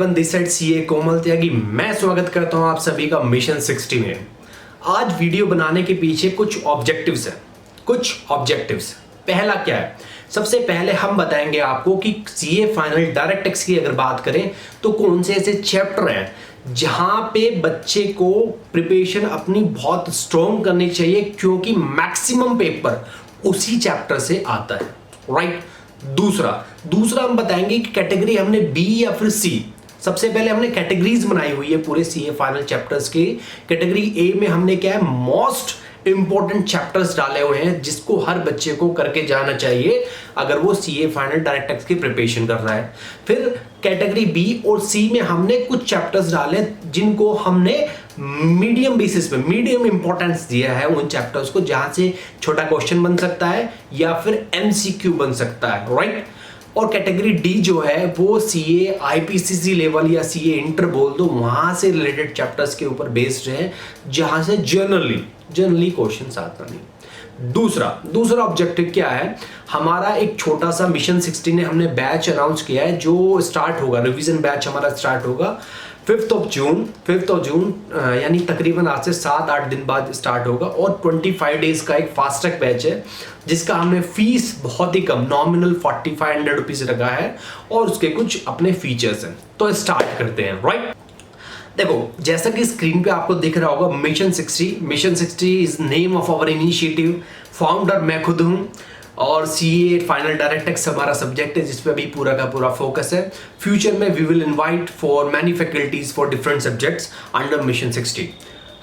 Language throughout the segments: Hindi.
एवरीवन, दिस साइड सीए कोमल त्यागी। मैं स्वागत करता हूं आप सभी का मिशन 60 में। आज वीडियो बनाने के पीछे कुछ ऑब्जेक्टिव्स हैं। पहला क्या है? सबसे पहले हम बताएंगे आपको कि सीए फाइनल डायरेक्ट टेक्स्ट की अगर बात करें तो कौन से ऐसे चैप्टर हैं जहां पे बच्चे को प्रिपरेशन अपनी बहुत स्ट्रॉन्ग करनी चाहिए, क्योंकि मैक्सिमम पेपर उसी चैप्टर से आता है, राइट। दूसरा हम बताएंगे कि कैटेगरी हमने बी या फिर सी। सबसे पहले हमने कैटेगरीज बनाई हुई है पूरे सीए फाइनल चैप्टर्स की। कैटेगरी ए में हमने क्या है, मोस्ट इंपॉर्टेंट चैप्टर्स डाले हुए हैं जिसको हर बच्चे को करके जाना चाहिए अगर वो सीए फाइनल डायरेक्ट टेक्स्ट की प्रिपरेशन कर रहा है। फिर कैटेगरी बी और सी में हमने कुछ चैप्टर्स डाले जिनको हमने मीडियम बेसिस पे मीडियम इंपॉर्टेंस दिया है उन चैप्टर्स को, जहां से छोटा क्वेश्चन बन सकता है या फिर एमसीक्यू बन सकता है, राइट। और कैटेगरी डी जो है वो सीए आईपीसीसी लेवल या सीए इंटर बोल दो, वहां से रिलेटेड चैप्टर्स के ऊपर बेस्ड है, जहां से जनरली क्वेश्चंस आता नहीं। दूसरा ऑब्जेक्टिव क्या है हमारा? एक छोटा सा मिशन 60 ने हमने बैच अनाउंस किया है जो स्टार्ट होगा, रिवीजन बैच हमारा स्टार्ट होगा 5th ऑफ जून, यानी तकरीबन आज से 7-8 दिन बाद स्टार्ट होगा। और 25 डेज का एक फास्ट ट्रैक बैच है जिसका हमने फीस बहुत ही कम, नॉमिनल 4500 रुपीज रखा है, और उसके कुछ अपने फीचर्स हैं। तो स्टार्ट करते हैं, राइट। देखो, जैसा कि स्क्रीन पे आपको दिख रहा होगा, mission 60 is name of our initiative. Founder मैं खुद हूं और सीए फाइनल डायरेक्ट टेक्स्ट हमारा सब्जेक्ट है जिस पे अभी पूरा का पूरा फोकस है। फ्यूचर में we will invite for many faculties for different subjects under mission 60।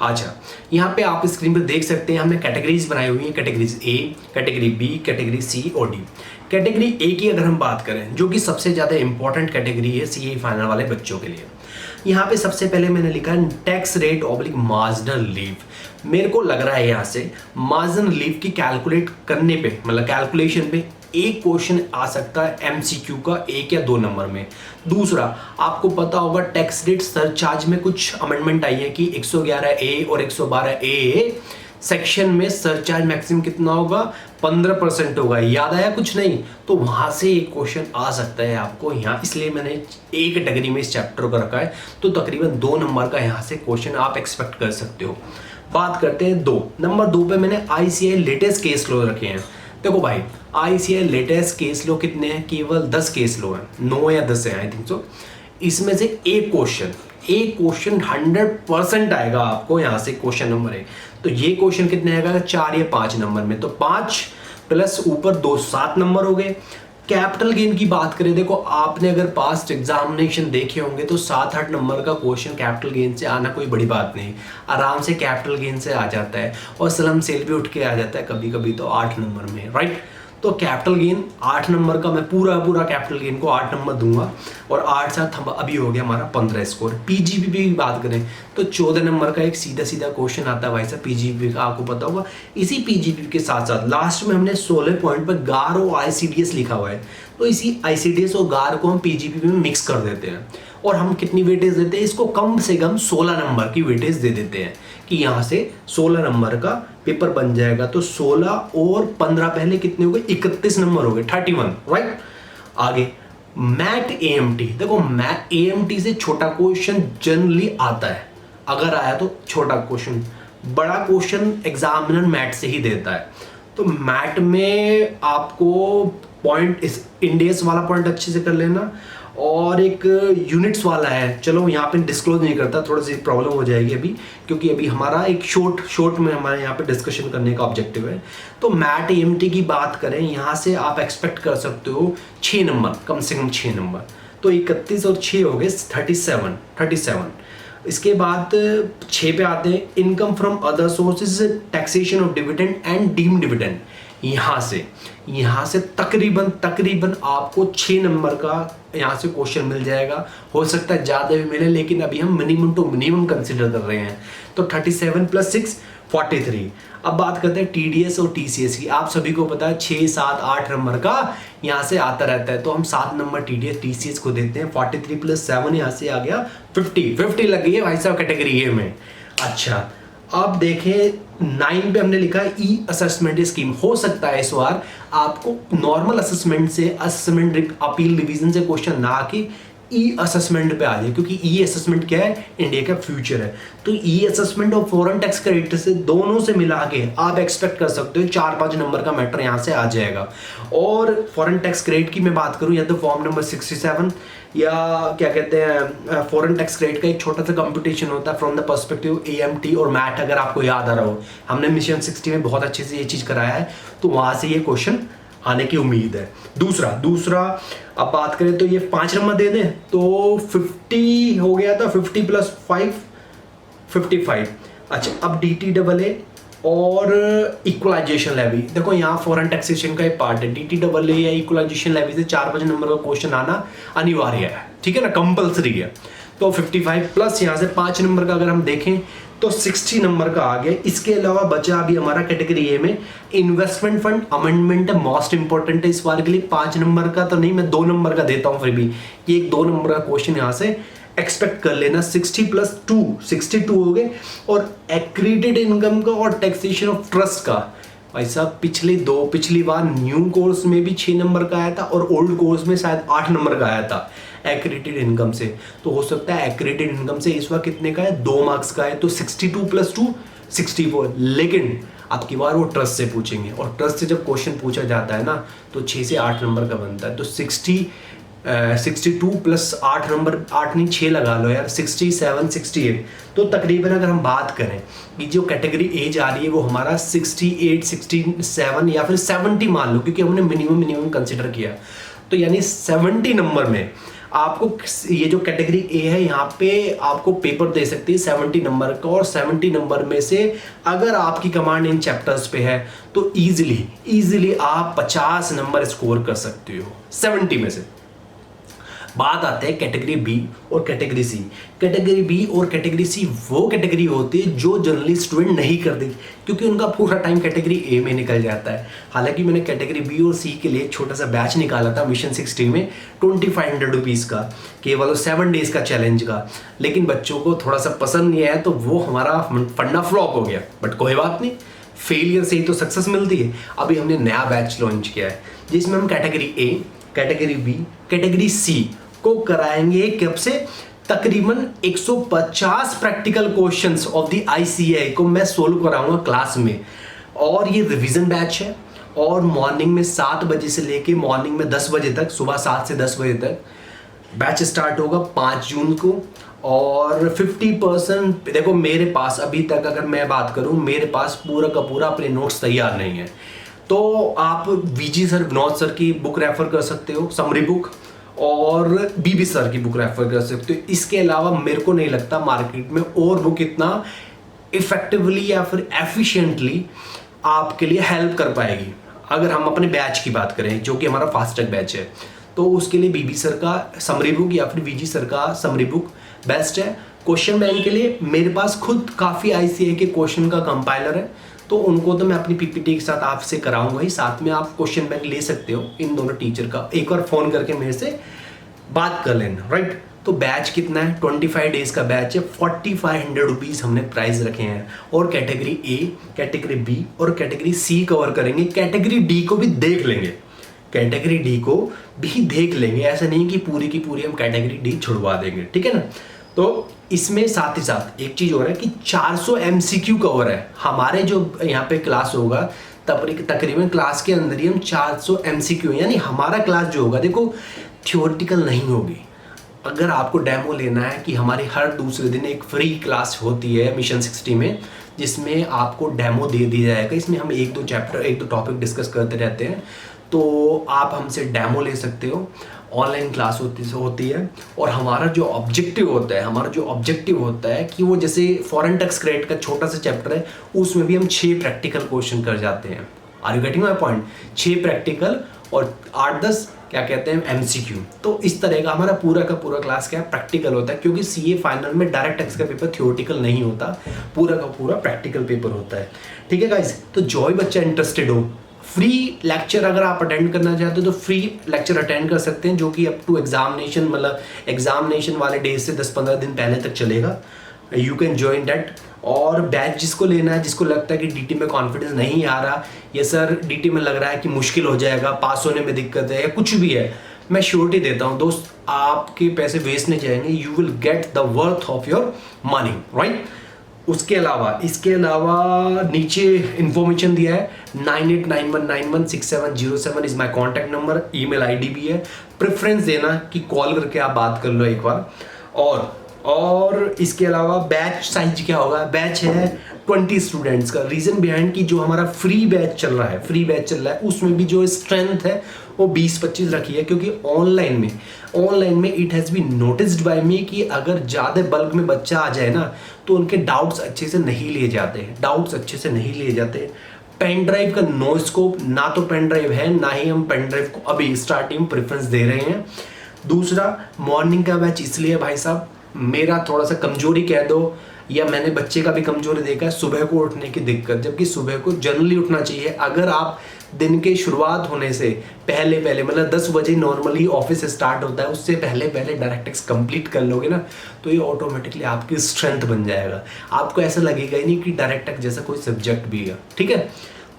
अच्छा, यहाँ पे आप स्क्रीन पे देख सकते हैं हमने कैटेगरीज बनाई हुई हैं, कैटेगरीज ए, कैटेगरी बी, कैटेगरी सी और डी। कैटेगरी ए की अगर हम बात करें, जो कि सबसे ज़्यादा इंपॉर्टेंट कैटेगरी है सीए फाइनल वाले बच्चों के लिए, यहाँ पे सबसे पहले मैंने लिखा है tax rate oblique marginal leave. मेरे को लग रहा है यहाँ से मार्जिनल लीव की कैलकुलेट करने पे, मतलब कैलकुलेशन पे एक क्वेश्चन आ सकता है एमसीक्यू का 1 या 2 नंबर में। दूसरा, आपको पता होगा टैक्स रेट सरचार्ज में कुछ अमेंडमेंट आई है कि 111A और 112A सेक्शन में सरचार्ज मैक्सिमम कितना होगा, 15% होगा। याद आया कुछ नहीं? तो वहां से एक क्वेश्चन आ सकता है आपको यहाँ, इसलिए मैंने एक कैटेगरी में इस चैप्टर को रखा है। तो तकरीबन 2 नंबर का यहाँ से क्वेश्चन आप एक्सपेक्ट कर सकते हो। बात करते हैं नंबर 2 पे मैंने आईसीआई लेटेस्ट केस लॉ रखे हैं। देखो भाई, आईसीआई लेटेस्ट केस लॉ कितने हैं? केवल 10 केस लॉ हैं, 9 या 10 हैं आई थिंक सो। इसमें से एक क्वेश्चन 100% आएगा आपको यहाँ से, क्वेश्चन नंबर 1। तो ये क्वेश्चन कितने आएगा? 4 या 5 नंबर में। तो 5 प्लस ऊपर 2, 7 नंबर हो गए। कैपिटल गेन की बात करें, देखो आपने अगर पास्ट एग्जामिनेशन देखे होंगे तो 7-8 नंबर का क्वेश्चन कैपिटल गेन से आना कोई बड़ी बात नहीं, आराम से कैपिटल गेन से आ जाता है। और सलम सेल भी उठ के आ जाता है कभी कभी तो 8 नंबर में, राइट। तो कैपिटल गेन 8 नंबर का, मैं पूरा कैपिटल गेन को 8 नंबर दूंगा, और 8 साथ अभी हो गया हमारा 15 स्कोर। पीजीबीपी की बात करें तो 14 नंबर का एक सीधा क्वेश्चन आता है भाई साहब पीजीबीपी का, आपको पता होगा। इसी पीजीबीपी के साथ साथ लास्ट में हमने 16 पॉइंट पर गार और आईसीडीएस लिखा हुआ है, तो इसी आईसीडीएस और गार को हम पीजीबीपी में मिक्स कर देते हैं। और हम कितनी वेटेज देते हैं इसको? कम से कम 16 नंबर की वेटेज दे देते हैं कि यहाँ से 16 नंबर का पेपर बन जाएगा। तो 16 और 15 पहले कितने हो गए? 31 नंबर हो गए, 31, राइट। आगे मैट एएमटी। देखो, मैट एएमटी से छोटा क्वेश्चन जनरली आता है, अगर आया तो छोटा क्वेश्चन। बड़ा क्वेश्चन एग्जामिनर मैट से ही देता है। तो मैट में आपको पॉइंट, इस इंडेक्स वाला पॉइंट अच्छे से कर लेना, और एक यूनिट्स वाला है, चलो यहाँ पे डिस्क्लोज नहीं करता, थोड़ी सी प्रॉब्लम हो जाएगी अभी, क्योंकि अभी हमारा एक शॉर्ट में हमारे यहाँ पे डिस्कशन करने का ऑब्जेक्टिव है। तो मैट एएमटी की बात करें, यहाँ से आप एक्सपेक्ट कर सकते हो 6 नंबर, कम से कम 6 नंबर। तो 31 और 6 हो गए 37। इसके बाद 6 पे आते हैं income from other sources, taxation of dividend and deemed dividend. यहाँ से तकरीबन आपको 6 नंबर का यहाँ से क्वेश्चन मिल जाएगा। हो सकता है ज़्यादा भी मिले, लेकिन अभी हम मिनिमम टू मिनिमम कंसिडर कर रहे हैं। तो 37 + 6 43। अब बात करते हैं टीडीएस और टीसीएस की। आप सभी को पता है 6, 7, 8 नंबर का यहाँ से आता रहता है, तो हम 7 नंबर टीडीएस टीसीएस को देते हैं। 43 + 7 यहाँ से आ गया 50 लग गई है भाई साहब कैटेगरी ए में। अच्छा, अब देखें 9 पे हमने लिखा है ई असेसमेंट स्कीम। हो सकता है इस बार आपको नॉर्मल असेसमेंट से, असेसमेंट अपील डिवीजन से क्वेश्चन ना आके ई असेसमेंट पे आ जाए, क्योंकि ई असेसमेंट क्या है, इंडिया का फ्यूचर है। तो ई असेसमेंट और फॉरेन टैक्स क्रेडिट से दोनों से मिला के आप एक्सपेक्ट कर सकते हो 4-5 नंबर का मैटर यहाँ से आ जाएगा। और फॉरेन टैक्स क्रेडिट की मैं बात करूँ, या तो फॉर्म नंबर 67 या क्या कहते हैं फॉरेन टैक्स क्रेडिट का एक छोटा सा कंपटीशन होता है फ्रॉम द पर्सपेक्टिव AMT और मैट, अगर आपको याद आ रहा हो, हमने मिशन 60 में बहुत अच्छे से ये चीज़ कराया है, तो वहाँ से ये क्वेश्चन आने की उम्मीद है। दूसरा अब बात करें तो ये 5 नंबर दे दें तो 50 हो गया था, 50 + 5 55। अच्छा, अब DTAA और इक्वलाइजेशन लेवी, देखो यहाँ फॉरेन टैक्सेशन का एक पार्ट है। DTAA या इक्वलाइजेशन लेवी से 4-5 नंबर का क्वेश्चन आना अनिवार्य है, ठीक है ना, कंपल्सरी है। तो 55 प्लस यहाँ से 5 नंबर का अगर हम देखें तो 60 नंबर का आ गया। इसके अलावा बचा अभी हमारा कैटेगरी ए में इन्वेस्टमेंट फंड अमेंडमेंट है, मोस्ट इंपॉर्टेंट है इस बार के लिए। 5 नंबर का तो नहीं, मैं 2 नंबर का देता हूँ फिर भी, ये एक 2 नंबर का क्वेश्चन यहाँ से एक्सपेक्ट कर लेना। 60 + 2 62 हो गए। और एक्रीडेड इनकम का और टैक्सेशन ऑफ ट्रस्ट का, भाई साहब पिछली बार न्यू कोर्स में भी 6 नंबर का आया था और ओल्ड कोर्स में शायद 8 नंबर का आया था एक्रेडिटेड इनकम से। तो हो सकता है एक्रेडिटेड इनकम से इस बार कितने का है, 2 मार्क्स का है, तो 62 + 2 64। लेकिन अब की बार वो ट्रस्ट से पूछेंगे, और ट्रस्ट से जब क्वेश्चन पूछा जाता है ना तो 6 से 8 नंबर का बनता है। तो 62 + 8 नंबर, 8 नहीं 6 लगा लो यार, 67 68। तो तकरीबन अगर हम बात करें कि जो कैटेगरी ए जा रही है वो हमारा 68 67 या फिर 70 मान लो, क्योंकि हमने मिनिमम कंसिडर किया। तो यानी 70 नंबर में आपको ये जो कैटेगरी ए है यहाँ पे आपको पेपर दे सकती है 70 नंबर का। और 70 नंबर में से अगर आपकी कमांड इन चैप्टर्स पे है तो इजीली आप 50 नंबर स्कोर कर सकते हो 70 में से। बात आते हैं कैटेगरी बी और कैटेगरी सी। कैटेगरी बी और कैटेगरी सी वो कैटेगरी होती है जो जनरली स्टूडेंट नहीं करते, क्योंकि उनका पूरा टाइम कैटेगरी ए में निकल जाता है। हालांकि मैंने कैटेगरी बी और सी के लिए एक छोटा सा बैच निकाला था मिशन 60 में 2500 रुपीज़ का, केवल 7 डेज का चैलेंज का। लेकिन बच्चों को थोड़ा सा पसंद नहीं आया तो वो हमारा फंडा फ्लॉप हो गया। बट कोई बात नहीं, फेलियर से ही तो सक्सेस मिलती है। अभी हमने नया बैच लॉन्च किया है जिसमें हम category A, category B, category C को कराएंगे कब से, तकरीबन 150 practical questions of the ICAI को मैं सोल्व कराऊंगा क्लास में। और ये रिवीजन बैच है, और मॉर्निंग में 7 बजे से लेके मॉर्निंग में 10 बजे तक, सुबह 7 से 10 बजे तक बैच स्टार्ट होगा 5 जून को। और 50% देखो मेरे पास अभी तक अगर मैं बात करूं, मेरे पास पूरा का पूरा अपने नोट्स तैयार नहीं है। तो आप VG सर, विनोद सर की बुक रेफर कर सकते हो, समरी बुक, और BB सर की बुक रेफर कर सकते हो। इसके अलावा मेरे को नहीं लगता मार्केट में और बुक इतना इफेक्टिवली या फिर एफिशिएंटली आपके लिए हेल्प कर पाएगी। अगर हम अपने बैच की बात करें जो कि हमारा फास्ट ट्रैक बैच है, तो उसके लिए BB सर का समरी बुक या फिर VG सर का समरी बुक बेस्ट है। क्वेश्चन बैंक के लिए मेरे पास खुद काफ़ी ICAI के क्वेश्चन का कंपाइलर है, तो उनको तो मैं अपनी PPT के साथ आपसे कराऊंगा ही, साथ में आप क्वेश्चन बैंक ले सकते हो इन दोनों टीचर का। एक बार फ़ोन करके मेरे से बात कर लेना, राइट। तो बैच कितना है, 25 डेज का बैच है, 4500 रुपीज़ हमने प्राइस रखे हैं। और कैटेगरी ए, कैटेगरी बी और कैटेगरी सी कवर करेंगे। कैटेगरी डी को भी देख लेंगे, कैटेगरी डी को भी देख लेंगे। ऐसा नहीं कि पूरी की पूरी हम कैटेगरी डी छुड़वा देंगे, ठीक है ना। तो इसमें साथ ही साथ एक चीज़ हो रहा है कि 400 MCQ कवर है। हमारे जो यहाँ पे क्लास होगा तकरीबन क्लास के अंदर ही हम 400 MCQ, यानी हमारा क्लास जो होगा देखो थियोरेटिकल नहीं होगी। अगर आपको डेमो लेना है कि हमारी हर दूसरे दिन एक फ्री क्लास होती है मिशन 60 में, जिसमें आपको डेमो दे दिया जाएगा। इसमें हम 1-2 टॉपिक डिस्कस करते रहते हैं, तो आप हमसे डेमो ले सकते हो। ऑनलाइन क्लास होती है। और हमारा जो ऑब्जेक्टिव होता है कि वो जैसे फॉरेन टैक्स क्रेडिट का छोटा सा चैप्टर है, उसमें भी हम 6 प्रैक्टिकल क्वेश्चन कर जाते हैं। Are you getting my point? 6 practical और 8-10 क्या कहते हैं MCQ। तो इस तरह का हमारा पूरा का पूरा क्लास क्या प्रैक्टिकल होता है, क्योंकि CA फाइनल में डायरेक्ट टैक्स का पेपर थियोरेटिकल नहीं होता, पूरा का पूरा प्रैक्टिकल पेपर होता है, ठीक है गाइस। तो जो भी बच्चा इंटरेस्टेड हो, फ्री लेक्चर अगर आप अटेंड करना चाहते हो तो फ्री लेक्चर अटेंड कर सकते हैं, जो कि अप टू एग्जामिनेशन, मतलब एग्जामिनेशन वाले डेज से 10-15 दिन पहले तक चलेगा। You can join that. और बैच जिसको लेना है, जिसको लगता है कि DT में कॉन्फिडेंस नहीं आ रहा, या सर DT में लग रहा है कि मुश्किल हो जाएगा, पास होने में दिक्कत है या कुछ भी है, मैं श्योरिटी देता हूँ दोस्त, आपके पैसे वेस्ट नहीं जाएंगे, you will get the worth of your money, right. इसके अलावा नीचे इंफॉर्मेशन दिया है 9891916707 is my contact number, email ID भी है। प्रेफरेंस देना कि कॉल करके आप बात कर लो एक बार। और इसके अलावा बैच साइज क्या होगा, बैच है 20 स्टूडेंट्स का। रीजन बिहाइंड कि जो हमारा फ्री बैच चल रहा है उसमें भी जो स्ट्रेंथ है वो 20-25 रखी है, क्योंकि ऑनलाइन में it has been noticed by me कि अगर ज़्यादा बल्क में बच्चा आ जाए ना तो उनके डाउट्स अच्छे से नहीं लिए जाते। पेन ड्राइव का नो स्कोप, ना तो पेन ड्राइव है ना ही हम पेन ड्राइव को अभी स्टार्टिंग में प्रेफरेंस दे रहे हैं। दूसरा, मॉर्निंग का बैच इसलिए भाई साहब मेरा थोड़ा सा कमजोरी कह दो या मैंने बच्चे का भी कमजोरी देखा है, सुबह को उठने की दिक्कत, जबकि सुबह को जनरली उठना चाहिए। अगर आप दिन के शुरुआत होने से पहले मतलब 10 बजे नॉर्मली ऑफिस स्टार्ट होता है, उससे पहले डायरेक्ट कंप्लीट कर लोगे ना तो ये ऑटोमेटिकली आपकी स्ट्रेंथ बन जाएगा। आपको ऐसा लगेगा ही नहीं कि डायरेक्ट जैसा कोई सब्जेक्ट भी है, ठीक है।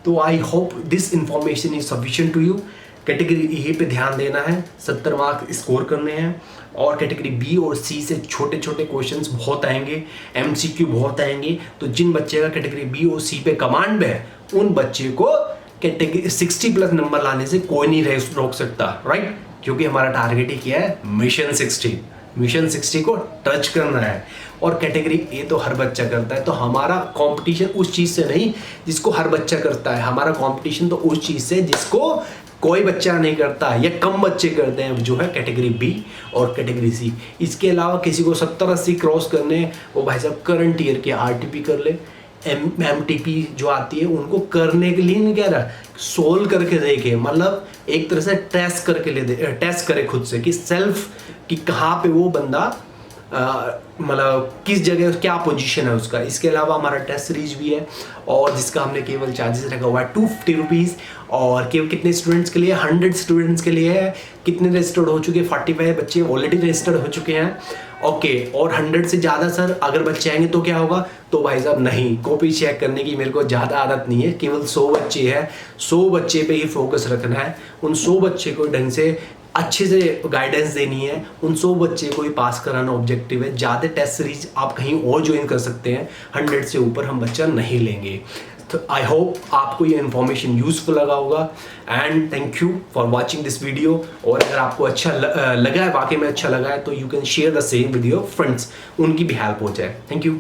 तो I hope this information is sufficient to you. Category A पे ध्यान देना है, 70 मार्क स्कोर करने हैं। और कैटेगरी बी और सी से छोटे क्वेश्चंस बहुत आएंगे, एमसीक्यू बहुत आएंगे। तो जिन बच्चे का कैटेगरी बी और सी पे कमांड है उन बच्चे को कैटेगरी 60+ नंबर लाने से कोई नहीं रोक सकता, राइट। क्योंकि हमारा टारगेट ही क्या है, मिशन 60 को टच करना है। और कैटेगरी ए तो हर बच्चा करता है, तो हमारा कंपटीशन उस चीज़ से नहीं जिसको हर बच्चा करता है, हमारा कंपटीशन तो उस चीज़ से जिसको कोई बच्चा नहीं करता या कम बच्चे करते हैं, जो है कैटेगरी बी और कैटेगरी सी। इसके अलावा किसी को 70-80 क्रॉस करने, वो भाई साहब करंट ईयर के आरटीपी कर ले, एमटीपी जो आती है उनको करने के लिए नहीं कह रहा, सोल्व करके देखे, मतलब एक तरह से टेस्ट करे खुद से कि सेल्फ कि कहाँ पे वो बंदा मतलब किस जगह क्या पोजीशन है उसका। इसके अलावा हमारा टेस्ट सीरीज भी है और जिसका हमने केवल चार्जेस रखा हुआ है 250 रुपीज़। और केवल कितने स्टूडेंट्स के लिए, 100 स्टूडेंट्स के लिए है। कितने रजिस्टर्ड हो चुके हैं, 45 बच्चे ऑलरेडी रजिस्टर्ड हो चुके हैं, ओके। और 100 से ज़्यादा सर अगर बच्चे आएंगे तो क्या होगा, तो भाई साहब नहीं, कॉपी चेक करने की मेरे को ज़्यादा आदत नहीं है। केवल 100 बच्चे हैं, 100 बच्चे पे ही फोकस रखना है। उन 100 बच्चे को ढंग से अच्छे से गाइडेंस देनी है, उन 100 बच्चे को ही पास कराना ऑब्जेक्टिव है। ज़्यादा टेस्ट सीरीज आप कहीं और ज्वाइन कर सकते हैं, 100 से ऊपर हम बच्चा नहीं लेंगे। तो आई होप आपको ये इन्फॉर्मेशन यूजफुल लगा होगा and thank you for watching this video. और अगर आपको अच्छा लगा है, वाकई में अच्छा लगा है, तो you can share the same with your friends, उनकी भी हेल्प हो जाए। Thank you.